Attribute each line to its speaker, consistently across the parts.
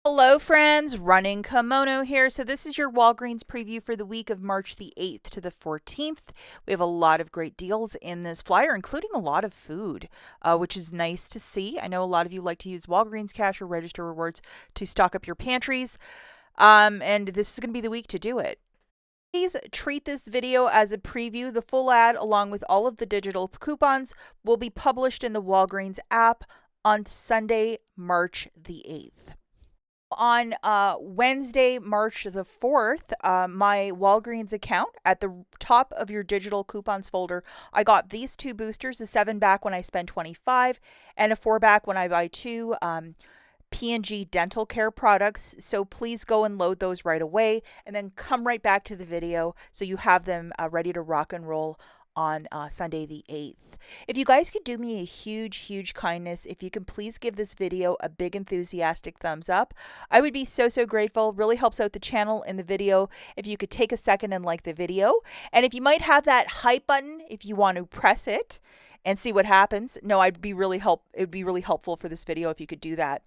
Speaker 1: Hello friends, Running Kimono here. So this is your Walgreens preview for the week of March the 8th to the 14th. We have a lot of great deals in this flyer, including a lot of food, which is nice to see. I know a lot of you like to use Walgreens cash or register rewards to stock up your pantries, and this is going to be the week to do it. Please treat this video as a preview. The full ad, along with all of the digital coupons, will be published in the Walgreens app on Sunday, March the 8th. On Wednesday, March the 4th, my Walgreens account, at the top of your digital coupons folder, I got these two boosters, a 7 back when I spend 25 and a 4 back when I buy two P&G dental care products. So please go and load those right away and then come right back to the video so you have them ready to rock and roll on Sunday the 8th. If you guys could do me a huge kindness, if you can please give this video a big enthusiastic thumbs up, I would be so grateful. Really helps out the channel and the video if you could take a second and like the video. And if you might have that hype button, if you want to press it and see what happens. No, it would be really helpful for this video if you could do that.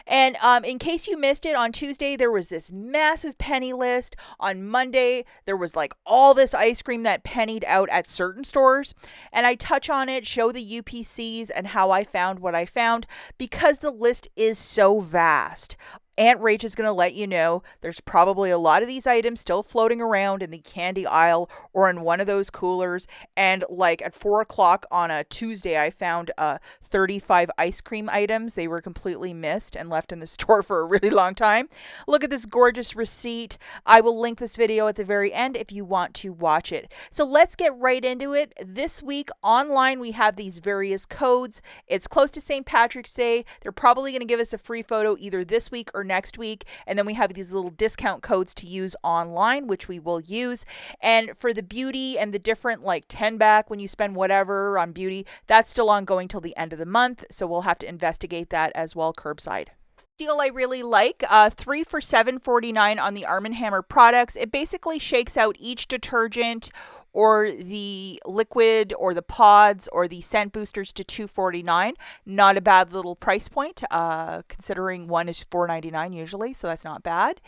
Speaker 1: And in case you missed it, on Tuesday there was this massive penny list. On Monday there was like all this ice cream that pennied out at certain stores, and I touch on it, show the UPCs and how I found what I found, because the list is so vast. Aunt Rach is going to let you know there's probably a lot of these items still floating around in the candy aisle or in one of those coolers. And like at 4 o'clock on a Tuesday, I found 35 ice cream items. They were completely missed and left in the store for a really long time. Look at this gorgeous receipt. I will link this video at the very end if you want to watch it. So let's get right into it. This week online, we have these various codes. It's close to St. Patrick's Day. They're probably going to give us a free photo either this week or next week. And then we have these little discount codes to use online, which we will use. And for the beauty and the different like 10 back when you spend whatever on beauty, that's still ongoing till the end of the month. So we'll have to investigate that as well curbside. Deal I really like, 3 for $7.49 on the Arm & Hammer products. It basically shakes out each detergent or the liquid or the pods or the scent boosters to $2.49. Not a bad little price point, considering one is $4.99 usually, so that's not bad.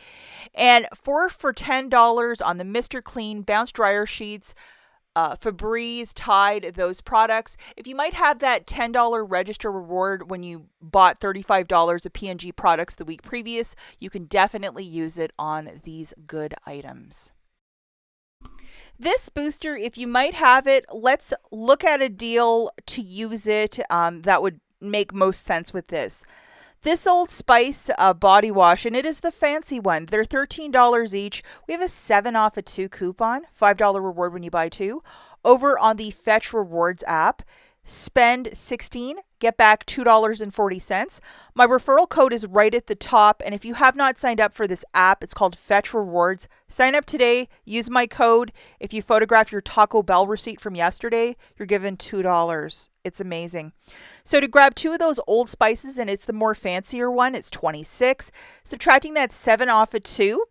Speaker 1: And 4 for $10 on the Mr. Clean Bounce Dryer Sheets, Febreze, Tide, those products. If you might have that $10 register reward when you bought $35 of P&G products the week previous, you can definitely use it on these good items. This booster, if you might have it, let's look at a deal to use it that would make most sense with this. This Old Spice body wash, and it is the fancy one. They're $13 each. We have a 7 off a 2 coupon, $5 reward when you buy 2. Over on the Fetch Rewards app, spend 16, get back $2.40. My referral code is right at the top, and if you have not signed up for this app, it's called Fetch Rewards. Sign up today, use my code. If you photograph your Taco Bell receipt from yesterday, you're given $2. It's amazing. So to grab 2 of those Old Spices, and it's the more fancier one, it's $26. Subtracting that 7 off of 2,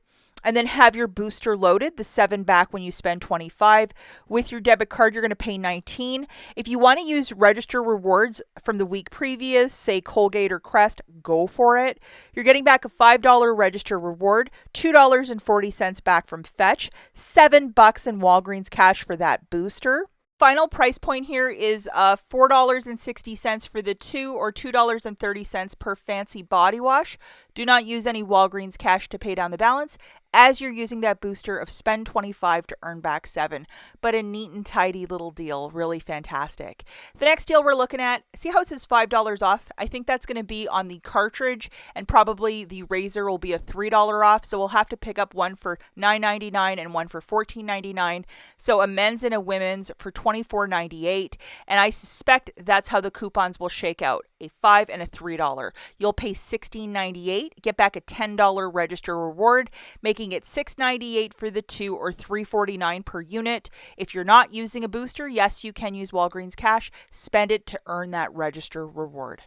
Speaker 1: and then have your booster loaded, the 7 back when you spend $25. With your debit card, you're going to pay $19. If you want to use register rewards from the week previous, say Colgate or Crest, go for it. You're getting back a $5 register reward, $2.40 back from Fetch, $7 in Walgreens cash for that booster. Final price point here is $4.60 for the 2 or $2.30 per fancy body wash. Do not use any Walgreens cash to pay down the balance, as you're using that booster of spend 25 to earn back 7. But a neat and tidy little deal, really fantastic. The next deal we're looking at, see how it says $5 off? I think that's going to be on the cartridge, and probably the razor will be a $3 off, so we'll have to pick up one for $9.99 and one for $14.99. So a men's and a women's for $24.98, and I suspect that's how the coupons will shake out, a $5 and a $3. You'll pay $16.98, get back a $10 register reward, making it $6.98 for the 2 or $3.49 per unit. If you're not using a booster, yes, you can use Walgreens cash. Spend it to earn that register reward.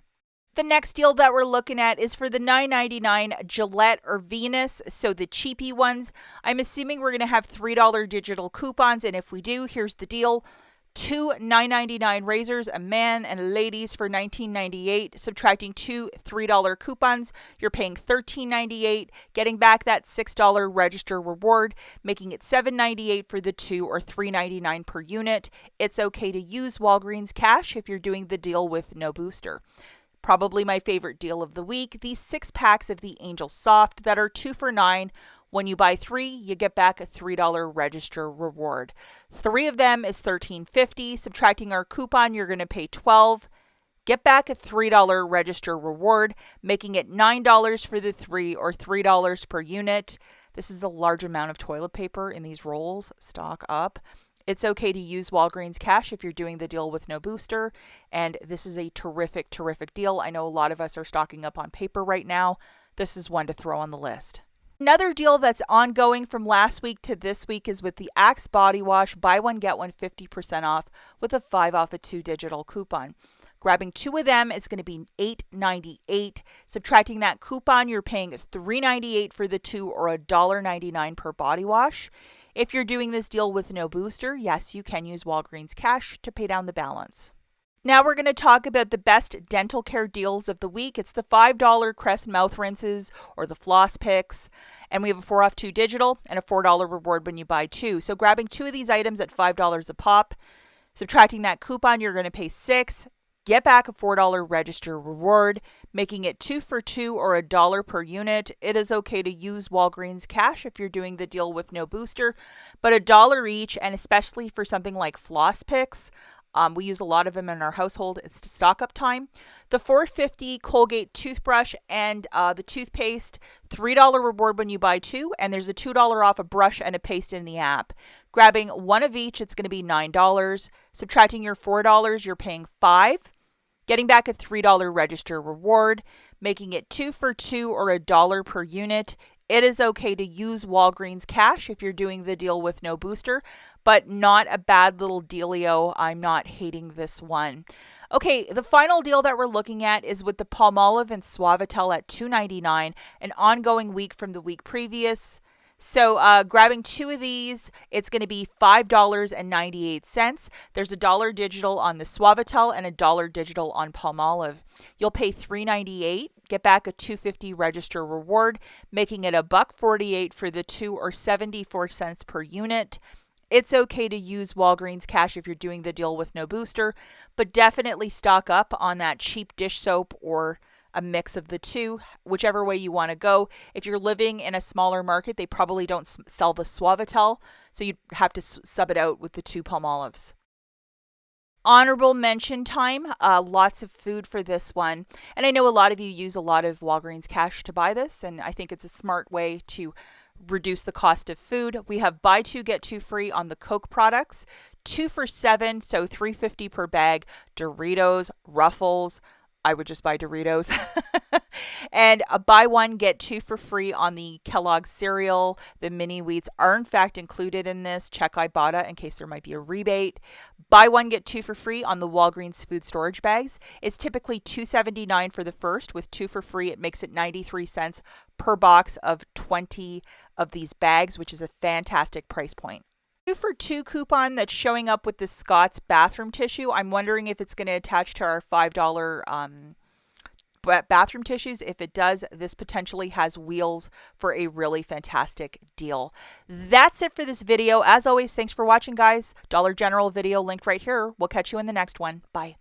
Speaker 1: The next deal that we're looking at is for the $9.99 Gillette or Venus, so the cheapy ones. I'm assuming we're going to have $3 digital coupons, and if we do, here's the deal. Two $9.99 razors, a man and a ladies, for $19.98. Subtracting two $3 coupons, you're paying $13.98. Getting back that $6 register reward, making it $7.98 for the two, or $3.99 per unit. It's okay to use Walgreens cash if you're doing the deal with no booster. Probably my favorite deal of the week, these 6 packs of the Angel Soft that are 2 for $9. When you buy 3, you get back a $3 register reward. 3 of them is $13.50. Subtracting our coupon, you're going to pay $12. Get back a $3 register reward, making it $9 for the 3, or $3 per unit. This is a large amount of toilet paper in these rolls. Stock up. It's okay to use Walgreens cash if you're doing the deal with no booster, and this is a terrific, terrific deal. I know a lot of us are stocking up on paper right now. This is one to throw on the list. Another deal that's ongoing from last week to this week is with the Axe Body Wash. Buy one, get one 50% off with a 5 off of 2 digital coupon. Grabbing 2 of them, it's going to be $8.98. Subtracting that coupon, you're paying $3.98 for the 2, or $1.99 per body wash. If you're doing this deal with no booster, yes, you can use Walgreens cash to pay down the balance. Now we're going to talk about the best dental care deals of the week. It's the $5 Crest mouth rinses, or the floss picks. And we have a 4 off 2 digital and a $4 reward when you buy 2. So grabbing 2 of these items at $5 a pop, subtracting that coupon, you're going to pay $6. Get back a $4 register reward, making it 2 for 2, or $1 per unit. It is okay to use Walgreens cash if you're doing the deal with no booster, but $1 each, and especially for something like floss picks. We use a lot of them in our household. It's stock up time. The $4.50 Colgate toothbrush and the toothpaste, $3 reward when you buy 2, and there's a $2 off a brush and a paste in the app. Grabbing 1 of each, it's going to be $9. Subtracting your $4, you're paying $5. Getting back a $3 register reward, making it 2 for 2, or $1 per unit. It is okay to use Walgreens cash if you're doing the deal with no booster, but not a bad little dealio. I'm not hating this one. Okay, the final deal that we're looking at is with the Palmolive and Suavitel at $2.99, an ongoing week from the week previous. So grabbing 2 of these, it's going to be $5.98. There's $1 digital on the Suavitel and $1 digital on Palmolive. You'll pay $3.98. Get back a $2.50 register reward, making it $1.48 for the 2, or 74 cents per unit. It's okay to use Walgreens cash if you're doing the deal with no booster, but definitely stock up on that cheap dish soap or a mix of the 2, whichever way you want to go. If you're living in a smaller market, they probably don't sell the Suavitel, so you'd have to sub it out with the 2 Palmolives. Honorable mention time, lots of food for this one. And I know a lot of you use a lot of Walgreens cash to buy this, and I think it's a smart way to reduce the cost of food. We have buy 2, get 2 free on the Coke products, 2 for $7, so $3.50 per bag. Doritos, Ruffles, I would just buy Doritos. And a buy 1, get 2 for free on the Kellogg's cereal. The mini wheats are in fact included in this. Check IBOTTA in case there might be a rebate. Buy 1, get 2 for free on the Walgreens food storage bags. It's typically $2.79 for the first. With 2 for free, it makes it 93 cents per box of 20 of these bags, which is a fantastic price point. 2 for 2 coupon that's showing up with the Scott's bathroom tissue. I'm wondering if it's going to attach to our $5 bathroom tissues. If it does, this potentially has wheels for a really fantastic deal. That's it for this video. As always, thanks for watching, guys. Dollar General video linked right here. We'll catch you in the next one. Bye.